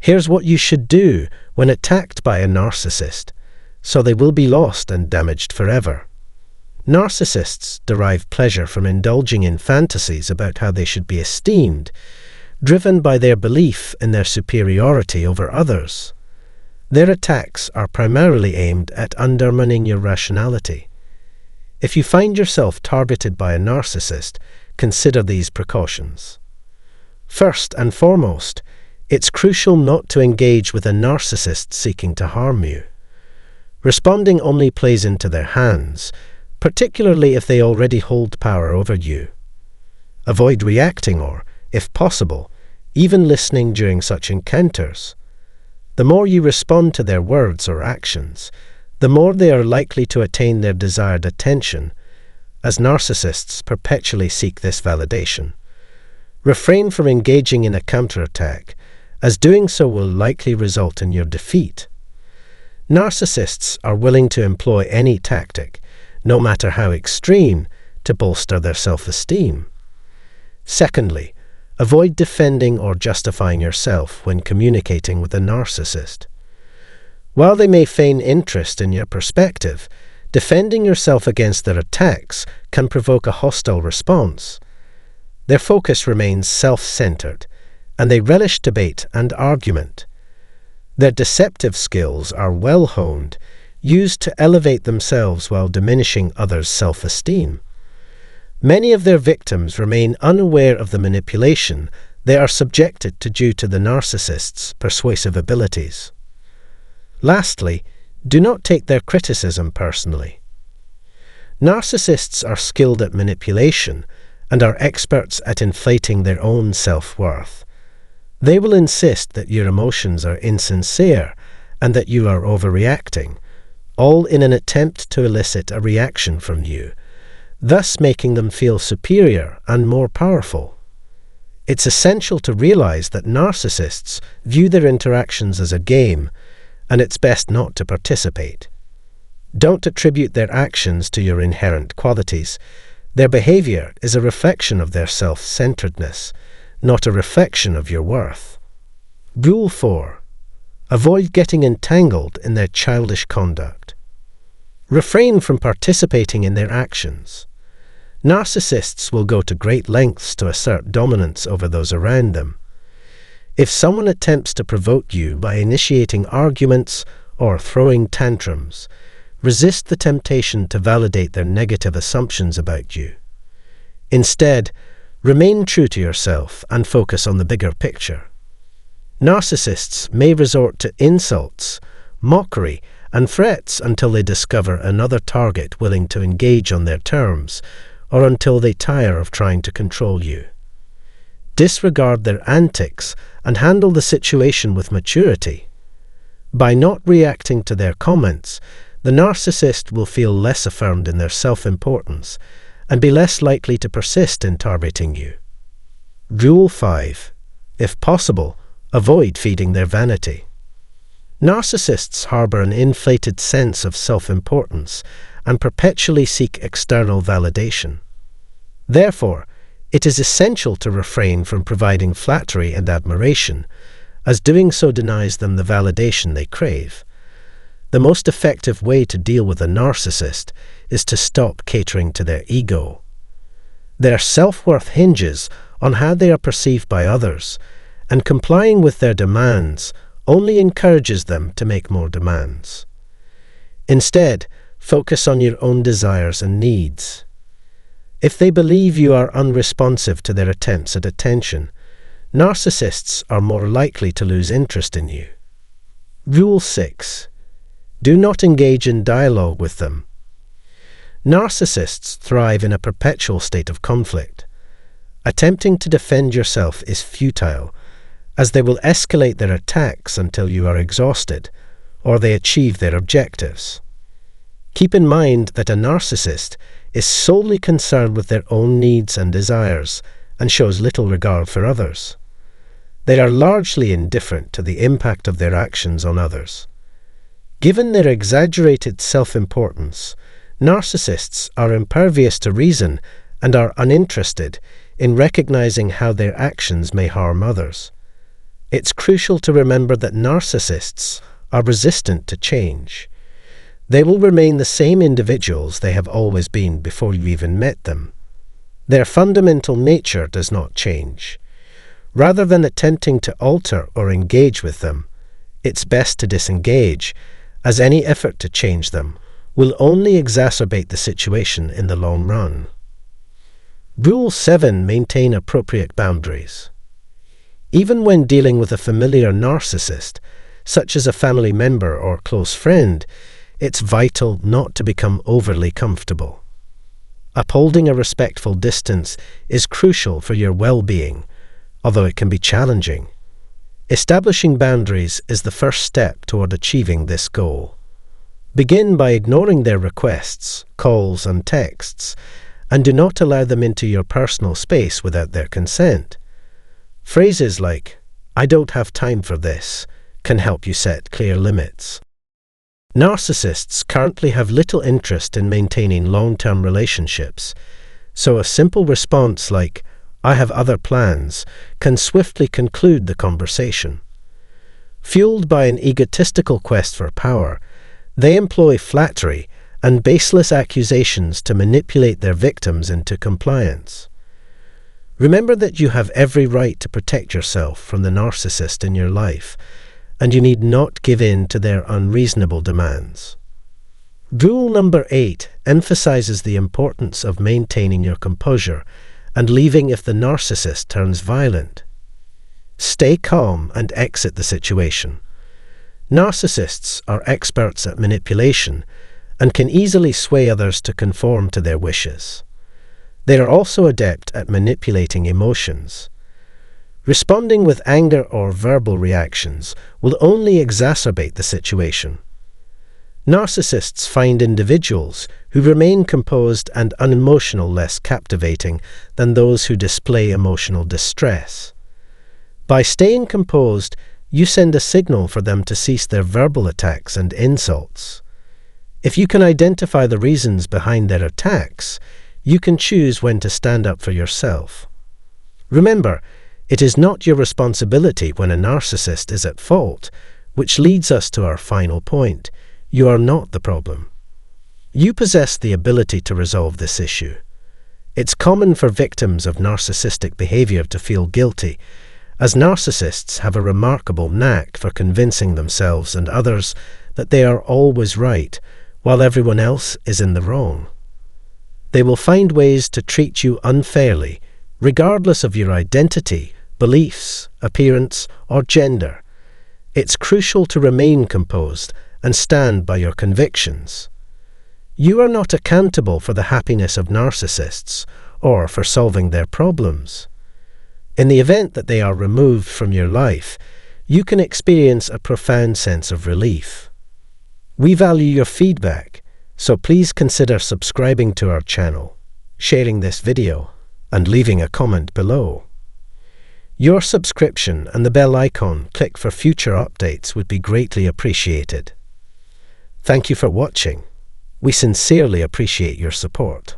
Here's what you should do when attacked by a narcissist, so they will be lost and damaged forever. Narcissists derive pleasure from indulging in fantasies about how they should be esteemed, driven by their belief in their superiority over others. Their attacks are primarily aimed at undermining your rationality. If you find yourself targeted by a narcissist, consider these precautions. First and foremost, it's crucial not to engage with a narcissist seeking to harm you. Responding only plays into their hands, particularly if they already hold power over you. Avoid reacting or, if possible, even listening during such encounters. The more you respond to their words or actions, the more they are likely to attain their desired attention, as narcissists perpetually seek this validation. Refrain from engaging in a counterattack, as doing so will likely result in your defeat. Narcissists are willing to employ any tactic, no matter how extreme, to bolster their self-esteem. Secondly, avoid defending or justifying yourself when communicating with a narcissist. While they may feign interest in your perspective, defending yourself against their attacks can provoke a hostile response. Their focus remains self-centered, and they relish debate and argument. Their deceptive skills are well honed, used to elevate themselves while diminishing others' self-esteem. Many of their victims remain unaware of the manipulation they are subjected to due to the narcissist's persuasive abilities. Lastly, do not take their criticism personally. Narcissists are skilled at manipulation and are experts at inflating their own self-worth. They will insist that your emotions are insincere and that you are overreacting, all in an attempt to elicit a reaction from you, thus making them feel superior and more powerful. It's essential to realize that narcissists view their interactions as a game, and it's best not to participate. Don't attribute their actions to your inherent qualities. Their behavior is a reflection of their self-centeredness, not a reflection of your worth. Rule 4. Avoid getting entangled in their childish conduct. Refrain from participating in their actions. Narcissists will go to great lengths to assert dominance over those around them. If someone attempts to provoke you by initiating arguments or throwing tantrums, resist the temptation to validate their negative assumptions about you. Instead, remain true to yourself and focus on the bigger picture. Narcissists may resort to insults, mockery, and threats until they discover another target willing to engage on their terms, or until they tire of trying to control you. Disregard their antics and handle the situation with maturity. By not reacting to their comments, the narcissist will feel less affirmed in their self-importance and be less likely to persist in targeting you. Rule 5. If possible, avoid feeding their vanity. Narcissists harbor an inflated sense of self-importance and perpetually seek external validation. Therefore, it is essential to refrain from providing flattery and admiration, as doing so denies them the validation they crave. The most effective way to deal with a narcissist is to stop catering to their ego. Their self-worth hinges on how they are perceived by others, and complying with their demands only encourages them to make more demands. Instead, focus on your own desires and needs. If they believe you are unresponsive to their attempts at attention, narcissists are more likely to lose interest in you. Rule 6. Do not engage in dialogue with them. Narcissists thrive in a perpetual state of conflict. Attempting to defend yourself is futile, as they will escalate their attacks until you are exhausted, or they achieve their objectives. Keep in mind that a narcissist is solely concerned with their own needs and desires, and shows little regard for others. They are largely indifferent to the impact of their actions on others. Given their exaggerated self-importance, narcissists are impervious to reason and are uninterested in recognizing how their actions may harm others. It's crucial to remember that narcissists are resistant to change. They will remain the same individuals they have always been before you even met them. Their fundamental nature does not change. Rather than attempting to alter or engage with them, it's best to disengage, as any effort to change them will only exacerbate the situation in the long run. Rule 7. Maintain appropriate boundaries. Even when dealing with a familiar narcissist, such as a family member or close friend, it's vital not to become overly comfortable. Upholding a respectful distance is crucial for your well-being, although it can be challenging. Establishing boundaries is the first step toward achieving this goal. Begin by ignoring their requests, calls, and texts, and do not allow them into your personal space without their consent. Phrases like, "I don't have time for this," can help you set clear limits. Narcissists currently have little interest in maintaining long-term relationships, so a simple response like, "I have other plans," can swiftly conclude the conversation. Fueled by an egotistical quest for power, they employ flattery and baseless accusations to manipulate their victims into compliance. Remember that you have every right to protect yourself from the narcissist in your life, and you need not give in to their unreasonable demands. Rule number 8 emphasizes the importance of maintaining your composure and leaving if the narcissist turns violent. Stay calm and exit the situation. Narcissists are experts at manipulation and can easily sway others to conform to their wishes. They are also adept at manipulating emotions. Responding with anger or verbal reactions will only exacerbate the situation. Narcissists find individuals who remain composed and unemotional less captivating than those who display emotional distress. By staying composed, you send a signal for them to cease their verbal attacks and insults. If you can identify the reasons behind their attacks, you can choose when to stand up for yourself. Remember, it is not your responsibility when a narcissist is at fault, which leads us to our final point. You are not the problem. You possess the ability to resolve this issue. It's common for victims of narcissistic behavior to feel guilty, as narcissists have a remarkable knack for convincing themselves and others that they are always right, while everyone else is in the wrong. They will find ways to treat you unfairly, regardless of your identity, beliefs, appearance, or gender. It's crucial to remain composed and stand by your convictions. You are not accountable for the happiness of narcissists or for solving their problems. In the event that they are removed from your life, you can experience a profound sense of relief. We value your feedback, so please consider subscribing to our channel, sharing this video, and leaving a comment below. Your subscription and the bell icon click for future updates would be greatly appreciated. Thank you for watching. We sincerely appreciate your support.